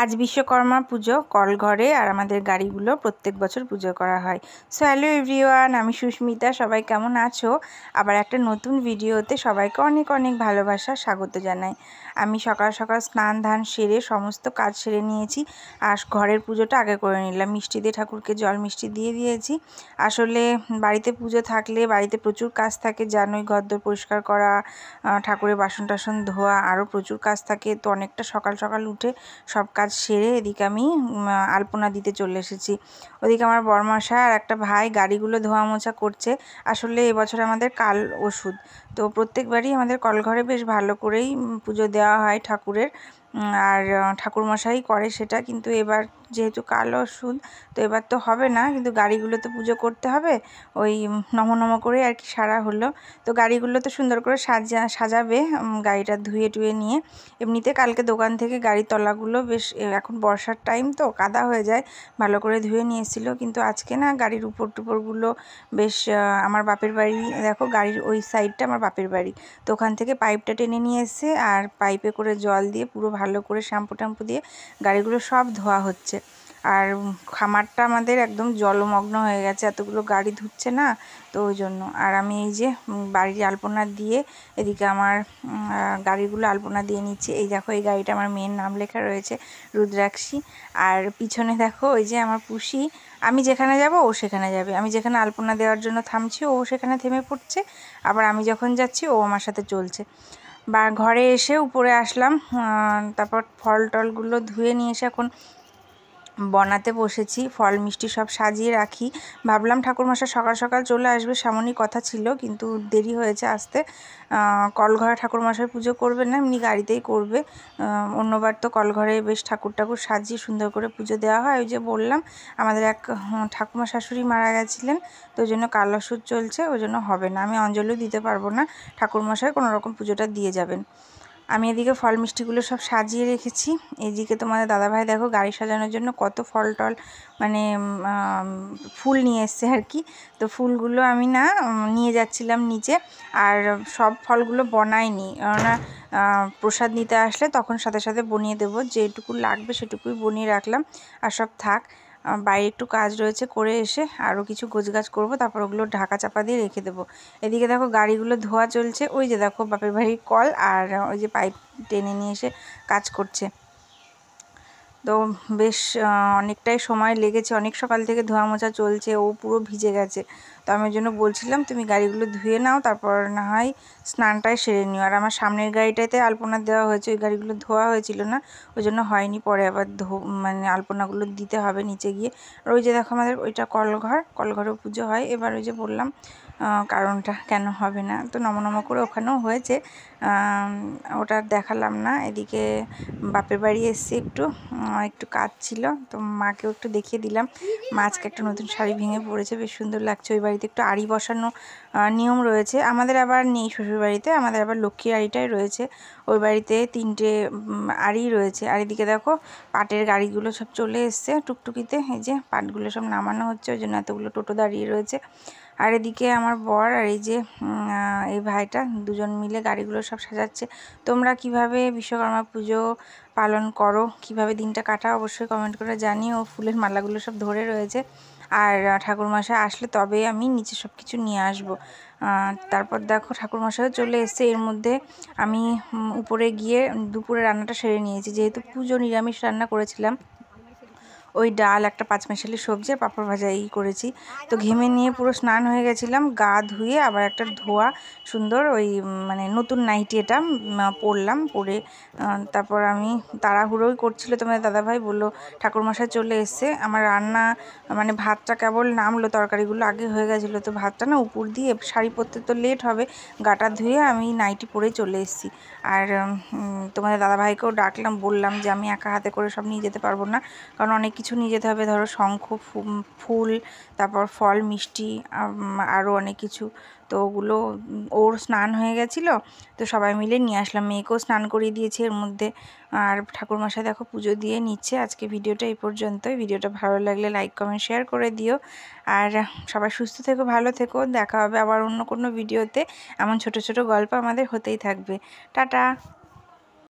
আজ বিশ্বকর্মা পুজো কলঘরে আর আমাদের গাড়িগুলো প্রত্যেক বছর পুজো করা হয়। সো হ্যালো এভরিওয়ান, আমি সুস্মিতা। সবাই কেমন আছো? আবার একটা নতুন ভিডিওতে সবাইকে অনেক অনেক ভালোবাসা স্বাগত জানাই। আমি সকাল সকাল স্নান ধান সেরে সমস্ত কাজ সেরে নিয়েছি আর ঘরের পুজোটা আগে করে নিলাম। মিষ্টি দিয়ে ঠাকুরকে জল মিষ্টি দিয়ে দিয়েছি। আসলে বাড়িতে পুজো থাকলে বাড়িতে প্রচুর কাজ থাকে, জানোই, ঘরদোর পরিষ্কার করা, ঠাকুরের বাসন টাসন ধোয়া, আরও প্রচুর কাজ থাকে। তো অনেকটা সকাল সকাল উঠে সব কাজ সেরে এদিকে আমি আলপনা দিতে চলে এসেছি। ওদিকে আমার বরমশাই আর একটা ভাই গাড়িগুলো ধোয়া মোছা করছে। আসলে এবছর আমাদের কাল ওষুধ, তো প্রত্যেকবারই আমাদের কলঘরে বেশ ভালো করেই পুজো দেওয়া হয় ঠাকুরের, আর ঠাকুরমশাই করে সেটা। কিন্তু এবার যেহেতু কাল ওষুধ, তো এবার তো হবে না, কিন্তু গাড়িগুলো তো পুজো করতে হবে। ওই নম নম করে আর কি সারা হলো। তো গাড়িগুলো তো সুন্দর করে সাজাবে গাড়িটা ধুয়ে টুয়ে নিয়ে। এমনিতে কালকে দোকান থেকে গাড়ির তলাগুলো বেশ, এখন বর্ষার টাইম তো কাদা হয়ে যায়, ভালো করে ধুয়ে নিয়ে এসেছিলো। কিন্তু আজকে না, গাড়ির উপর টুপরগুলো বেশ, আমার বাপের বাড়ি দেখো, গাড়ির ওই সাইডটা আমার বাপের বাড়ি, তো ওখান থেকে পাইপটা টেনে নিয়ে এসে আর পাইপে করে জল দিয়ে পুরো ভালো করে শ্যাম্পু ট্যাম্পু দিয়ে গাড়িগুলো সব ধোয়া হচ্ছে। আর খামারটা আমাদের একদম জলমগ্ন হয়ে গেছে, এতগুলো গাড়ি ধুচ্ছে না, তো ওই জন্য। আর আমি এই যে বাড়ির আলপনা দিয়ে এদিকে আমার গাড়িগুলো আলপনা দিয়ে নিচ্ছি। এই দেখো, এই গাড়িটা আমার মেয়ের নাম লেখা রয়েছে, রুদ্রাক্ষী। আর পিছনে দেখো ওই যে আমার পুষি, আমি যেখানে যাব ও সেখানে যাবে, আমি যেখানে আলপনা দেওয়ার জন্য থামছি ও সেখানে থেমে পড়ছে, আবার আমি যখন যাচ্ছি ও আমার সাথে চলছে। বা ঘরে এসে উপরে আসলাম, তারপর ফল টলগুলো ধুয়ে নিয়ে এসে এখন বনাতে বসেছি। ফল মিষ্টি সব সাজিয়ে রাখি। ভাবলাম ঠাকুরমশাই সকাল সকাল চলে আসবে, সেমনই কথা ছিল, কিন্তু দেরি হয়েছে আসতে। কলঘরে ঠাকুরমশাই পুজো করবে না, এমনি গাড়িতেই করবে। অন্যবার তো কলঘরে বেশ ঠাকুর সাজিয়ে সুন্দর করে পুজো দেওয়া হয়। ওই যে বললাম, আমাদের এক ঠাকুমা শাশুড়ি মারা গেছিলেন, তো ওই জন্য কাল ওষুধ চলছে, ওই জন্য হবে না। আমি অঞ্জলিও দিতে পারবো না, ঠাকুরমশাই কোনো রকম পুজোটা দিয়ে যাবেন। আমি এদিকে ফল মিষ্টিগুলো সব সাজিয়ে রেখেছি। এদিকে তোমাদের দাদাভাই দেখো গাড়ি সাজানোর জন্য কত ফল টল, মানে ফুল নিয়ে এসছে আর কি। তো ফুলগুলো আমি না নিয়ে যাচ্ছিলাম নিচে, আর সব ফলগুলো বনাইনি, কেননা প্রসাদ নিতে আসলে তখন সাথে সাথে বনিয়ে দেবো, যেটুকু লাগবে সেটুকুই বনিয়ে রাখলাম, আর সব থাক। বাইরে একটু কাজ রয়েছে, করে এসে আরও কিছু গোছগাছ করব, তারপর ওগুলো ঢাকা চাপা দিয়ে রেখে দেবো। এদিকে দেখো গাড়িগুলো ধোয়া চলছে, ওই যে দেখো বাপের বাড়ির কল, আর ওই যে পাইপ টেনে নিয়ে এসে কাজ করছে। তো বেশ অনেকটাই সময় লেগেছে, অনেক সকাল থেকে ধোয়া মোছা চলছে, ও পুরো ভিজে গেছে। তো আমি ওই জন্য বলছিলাম তুমি গাড়িগুলো ধুয়ে নাও, তারপর না হয় স্নানটাই সেরে নিও। আর আমার সামনের গাড়িটাতে আলপনা দেওয়া হয়েছে, ওই গাড়িগুলো ধোয়া হয়েছিল না, ওই জন্য হয়নি, পরে আবার মানে আলপনাগুলো দিতে হবে নিচে গিয়ে। আর ওই যে দেখো আমাদের ওইটা কলঘরেও পুজো হয়। এবার ওই যে বললাম কারণটা কেন হবে না, তো নম নম করে ওখানেও হয়েছে, ওটা দেখালাম না। এদিকে বাপের বাড়ি এসছি, একটু কাজ ছিল, তো মাকেও একটু দেখিয়ে দিলাম। মা আজকে একটা নতুন শাড়ি ভেঙে পড়েছে, বেশ সুন্দর লাগছে। ওই বাড়িতে একটু আড়ি বসানো নিয়ম রয়েছে, আমাদের আবার নেই শ্বশুর বাড়িতে, আমাদের আবার লক্ষ্মীর আড়িটাই রয়েছে। ওই বাড়িতে 3টে আড়ি রয়েছে। আর এদিকে দেখো পাটের গাড়িগুলো সব চলে এসছে টুকটুকিতে, এই যে পাটগুলো সব নামানো হচ্ছে, ওই জন্য এতগুলো টোটো দাঁড়িয়ে রয়েছে। আর এদিকে আমার বর আর এই যে এই ভাইটা, দুজন মিলে গাড়িগুলো সব সাজাচ্ছে। তোমরা কিভাবে বিশ্বকর্মা পুজো পালন করো, কিভাবে দিনটা কাটাও, অবশ্যই কমেন্ট করে জানিও। ফুলের মালাগুলো সব ধরে রয়েছে, আর ঠাকুরমশাই আসলে তবে আমি নিচে সব কিছু নিয়ে আসবো। তারপর দেখো ঠাকুরমশাইও চলে এসছে। এর মধ্যে আমি উপরে গিয়ে দুপুরে রান্নাটা সেরে নিয়েছি, যেহেতু পুজো নিরামিষ রান্না করেছিলাম। ওই ডাল, একটা পাঁচমিশালি সবজি আর পাঁপড় ভাজা এই করেছি। তো ঘেমে নিয়ে পুরো স্নান হয়ে গেছিলাম, গা ধুয়ে আবার একটা ধোয়া সুন্দর ওই মানে নতুন নাইটি এটা পরলাম, পরে তারপর আমি তাড়াহুড়োই করছিল। তোমাদের দাদাভাই বললো ঠাকুরমশাই চলে এসছে। আমার রান্না মানে ভাতটা কেবল নামলো, তরকারিগুলো আগে হয়ে গেছিলো, তো ভাতটা না উপর দিয়ে, শাড়ি পরতে তো লেট হবে, গাটা ধুয়ে আমি নাইটি পরেই চলে এসেছি। আর তোমাদের দাদাভাইকেও ডাকলাম, বললাম যে আমি একা হাতে করে সব নিয়ে যেতে পারবো না, কারণ অনেক কিছু নিয়ে যেতে হবে, ধরো শঙ্খ, ফুল, তারপর ফল মিষ্টি, আরও অনেক কিছু। তো ওগুলো ওর স্নান হয়ে গেছিলো, তো সবাই মিলে নিয়ে আসলাম, মেয়েকেও স্নান করিয়ে দিয়েছি এর মধ্যে। আর ঠাকুরমশাই দেখো পুজো দিয়ে নিচ্ছে। আজকে ভিডিওটা এই পর্যন্তই। ভিডিওটা ভালো লাগলে লাইক কমেন্ট শেয়ার করে দিও। আর সবাই সুস্থ থেকো, ভালো থেকো, দেখা হবে আবার অন্য কোনো ভিডিওতে। এমন ছোট ছোট গল্প আমাদের হতেই থাকবে। টাটা।